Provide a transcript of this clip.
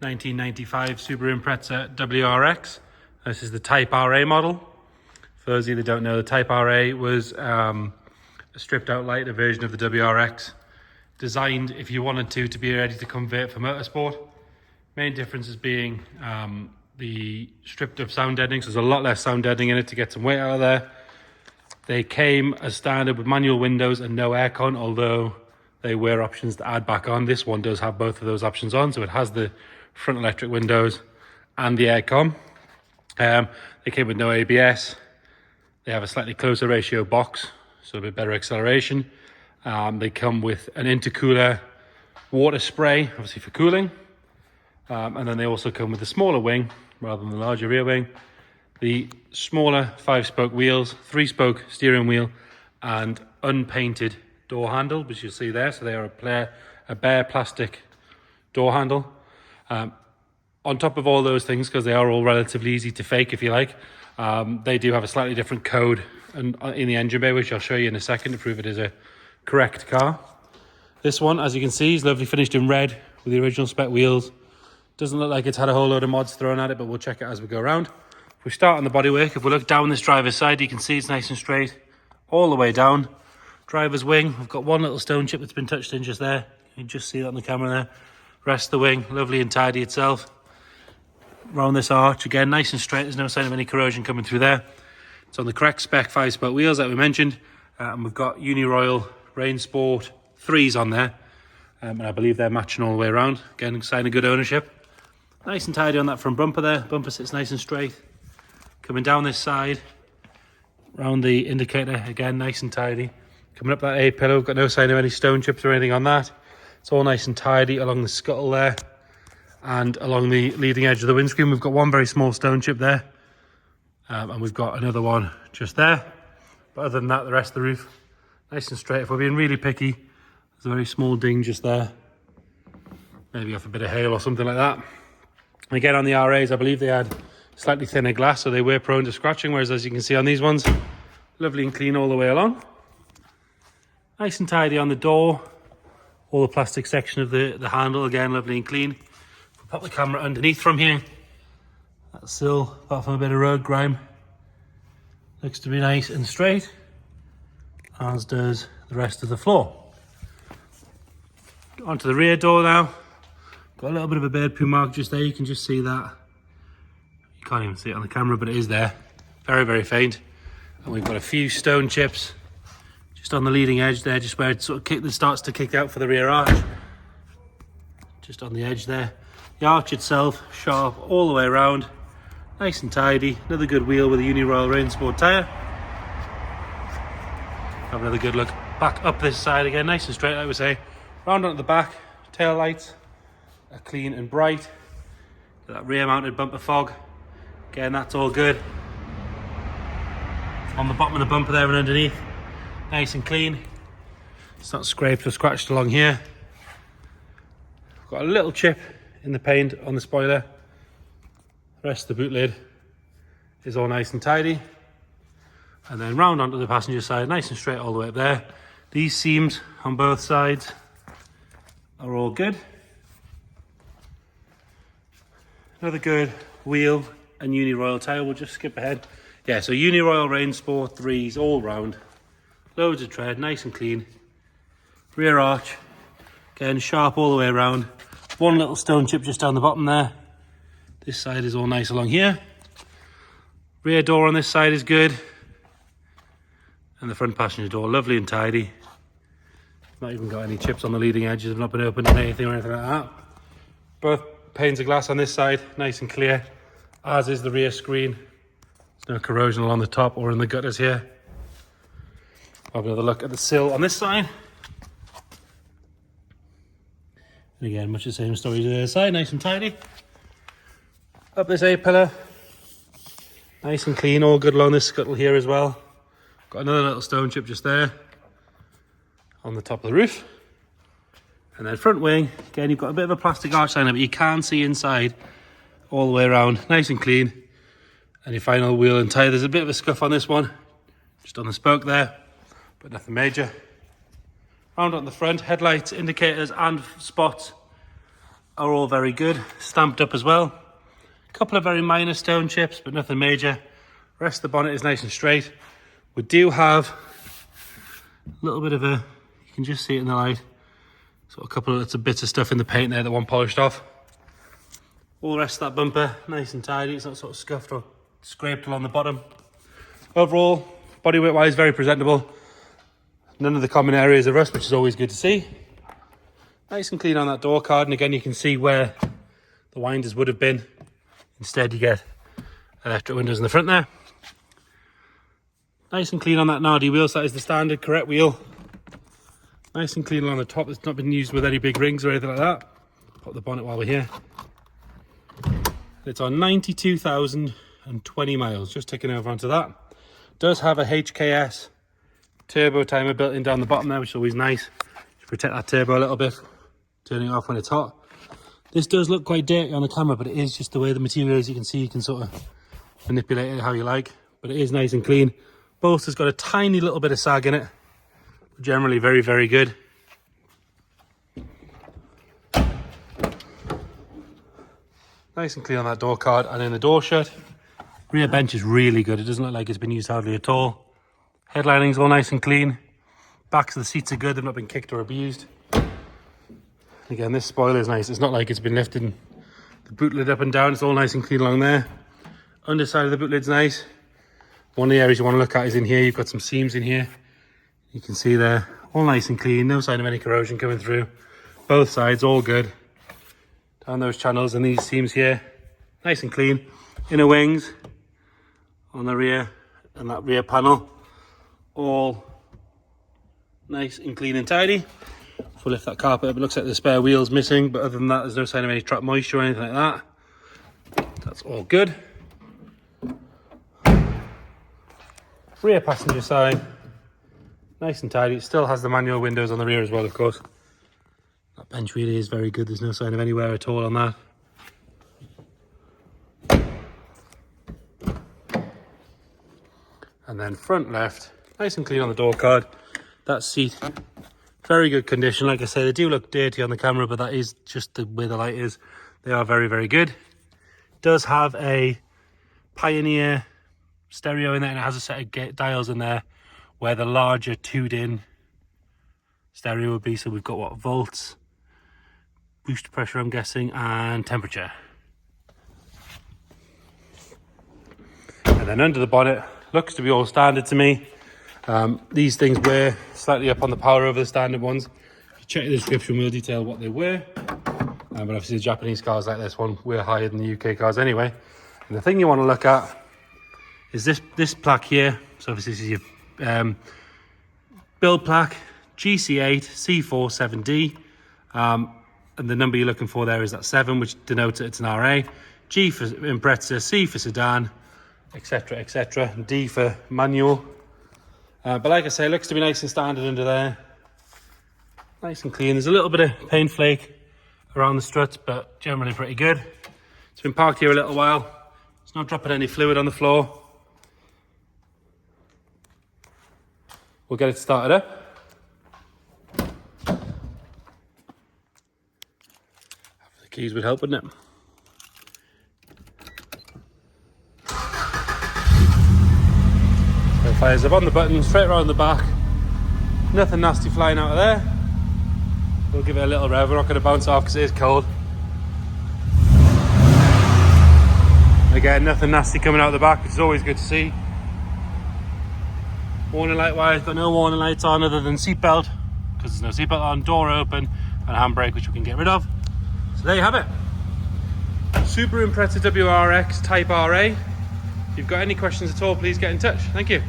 1995 Subaru Impreza WRX. This is the Type RA model. For those of you that don't know, the Type RA was a stripped out lighter version of the WRX, designed if you wanted to be ready to convert for motorsport. Main differences being the stripped up sound deadening, so there's a lot less sound deadening in it to get some weight out of there. They came as standard with manual windows and no aircon, although they were options to add back on. This one does have both of those options on, so it has the front electric windows and the aircon. They came with no ABS. They have a slightly closer ratio box, so a bit better acceleration. They come with an intercooler water spray, obviously for cooling. And then they also come with a smaller wing rather than the larger rear wing. The smaller 5-spoke wheels, 3-spoke steering wheel, and unpainted door handle, which you'll see there. So they are a bare plastic door handle. On top of all those things, because they are all relatively easy to fake if you like, they do have a slightly different code in the engine bay, which I'll show you in a second to prove it is a correct car. This one, as you can see, is lovely finished in red with the original spec wheels. Doesn't look like it's had a whole load of mods thrown at it, but we'll check it as we go around. If we start on the bodywork, if we look down this driver's side, you can see it's nice and straight all the way down. Driver's wing, we've got one little stone chip that's been touched in just there. You can just see that on the camera there. Rest of the wing, lovely and tidy itself. Around this arch, again, nice and straight. There's no sign of any corrosion coming through there. It's on the correct spec 5-spoke wheels that we mentioned. And we've got Uniroyal Rain Sport 3s on there. And I believe they're matching all the way around. Again, sign of good ownership. Nice and tidy on that front bumper there. Bumper sits nice and straight. Coming down this side, round the indicator, again, nice and tidy. Coming up that A-pillar, got no sign of any stone chips or anything on that. It's all nice and tidy along the scuttle there. And along the leading edge of the windscreen, we've got one very small stone chip there. And we've got another one just there. But other than that, the rest of the roof, nice and straight. If we're being really picky, there's a very small ding just there. Maybe off a bit of hail or something like that. And again, on the RAs, I believe they had slightly thinner glass, so they were prone to scratching, whereas as you can see on these ones, lovely and clean all the way along. Nice and tidy on the door. All the plastic section of the handle, again, lovely and clean. We'll pop the camera underneath from here. That's still, apart from a bit of road grime, looks to be nice and straight, as does the rest of the floor. Onto the rear door now. Got a little bit of a bird poo mark just there. You can just see that. You can't even see it on the camera, but it is there. Very, very faint. And we've got a few stone chips just on the leading edge there, just where it sort of starts to kick out for the rear arch. Just on the edge there. The arch itself, sharp all the way around. Nice and tidy. Another good wheel with a Uniroyal Rain Sport tyre. Have another good look back up this side again, nice and straight, like we say. Round onto the back, tail lights are clean and bright. That rear mounted bumper fog, again, that's all good. On the bottom of the bumper there and underneath, nice and clean. It's not scraped or scratched along here. Got a little chip in the paint on the spoiler. The rest of the boot lid is all nice and tidy. And then round onto the passenger side, nice and straight all the way up there. These seams on both sides are all good. Another good wheel and Uniroyal tyre. We'll just skip ahead. Yeah, so Uniroyal Rain Sport 3s all round. Loads of tread, nice and clean. Rear arch, again, sharp all the way around. One little stone chip just down the bottom there. This side is all nice along here. Rear door on this side is good. And the front passenger door, lovely and tidy. Not even got any chips on the leading edges, have not been opened or anything like that. Both panes of glass on this side, nice and clear, as is the rear screen. There's no corrosion along the top or in the gutters here. Have another look at the sill on this side. And again, much the same story to the other side, nice and tidy. Up this A-pillar, nice and clean, all good along this scuttle here as well. Got another little stone chip just there on the top of the roof. And then front wing, again, you've got a bit of a plastic arch liner, but you can see inside all the way around, nice and clean. And your final wheel and tyre, there's a bit of a scuff on this one, just on the spoke there, but nothing major. Round on the front, headlights, indicators and spots are all very good, stamped up as well. A couple of very minor stone chips, but nothing major. The rest of the bonnet is nice and straight. We do have a little bit of a, you can just see it in the light, so a couple of little bits of stuff in the paint there that one polished off. All the rest of that bumper, nice and tidy. It's not sort of scuffed or scraped along the bottom. Overall, bodyweight wise, very presentable. None of the common areas of rust, which is always good to see. Nice and clean on that door card, and again you can see where the winders would have been. Instead you get electric windows in the front there. Nice and clean on that Nardi wheel, so that is the standard correct wheel. Nice and clean along the top, it's not been used with any big rings or anything like that. Pop the bonnet while we're here. It's on 92,020 miles, just ticking over onto that. Does have a HKS turbo timer built in down the bottom there, which is always nice to protect that turbo a little bit, turning it off when it's hot. This does look quite dirty on the camera, but it is just the way the material is. You can see you can sort of manipulate it how you like, but it is nice and clean. Bolster's got a tiny little bit of sag in it, but generally very, very good. Nice and clean on that door card, and then the door shut. Rear bench is really good. It doesn't look like it's been used hardly at all. Headlining's all nice and clean. Backs of the seats are good. They've not been kicked or abused. Again, this spoiler is nice. It's not like it's been lifted the boot lid up and down. It's all nice and clean along there. Underside of the boot lid's nice. One of the areas you want to look at is in here. You've got some seams in here. You can see there, all nice and clean. No sign of any corrosion coming through. Both sides, all good. Down those channels and these seams here, nice and clean. Inner wings on the rear and that rear panel, all nice and clean and tidy. If we lift that carpet up, it looks like the spare wheel's missing, but other than that, there's no sign of any trapped moisture or anything like that. That's all good. Rear passenger side, nice and tidy. It still has the manual windows on the rear as well, of course. That bench really is very good. There's no sign of any wear at all on that. And then front left, nice and clean on the door card. That seat, very good condition. Like I say, they do look dirty on the camera, but that is just the way the light is. They are very, very good. Does have a Pioneer stereo in there, and it has a set of dials in there where the larger tuned-in stereo would be. So we've got what, volts, boost pressure I'm guessing, and temperature. And then under the bonnet, looks to be all standard to me. These things were slightly up on the power over the standard ones. If you check the description, we'll detail what they were. But obviously the Japanese cars like this one were higher than the UK cars anyway. And the thing you want to look at is this plaque here. So obviously this is your build plaque, GC8 C47D. And the number you're looking for there is that 7, which denotes that it's an RA. G for Impreza, C for sedan, etc, etc, and D for manual. But like I say, it looks to be nice and standard under there. Nice and clean. There's a little bit of paint flake around the struts, but generally pretty good. It's been parked here a little while. It's not dropping any fluid on the floor. We'll get it started up. The keys would help, wouldn't it? So it fires up on the button, straight around the back. Nothing nasty flying out of there. We'll give it a little rev. We're not going to bounce off because it is cold. Again, nothing nasty coming out of the back, which is always good to see. Warning light wise, got no warning lights on other than seatbelt, because there's no seatbelt on, door open, and handbrake, which we can get rid of. So there you have it. Subaru Impreza WRX Type RA. If you've got any questions at all, please get in touch. Thank you.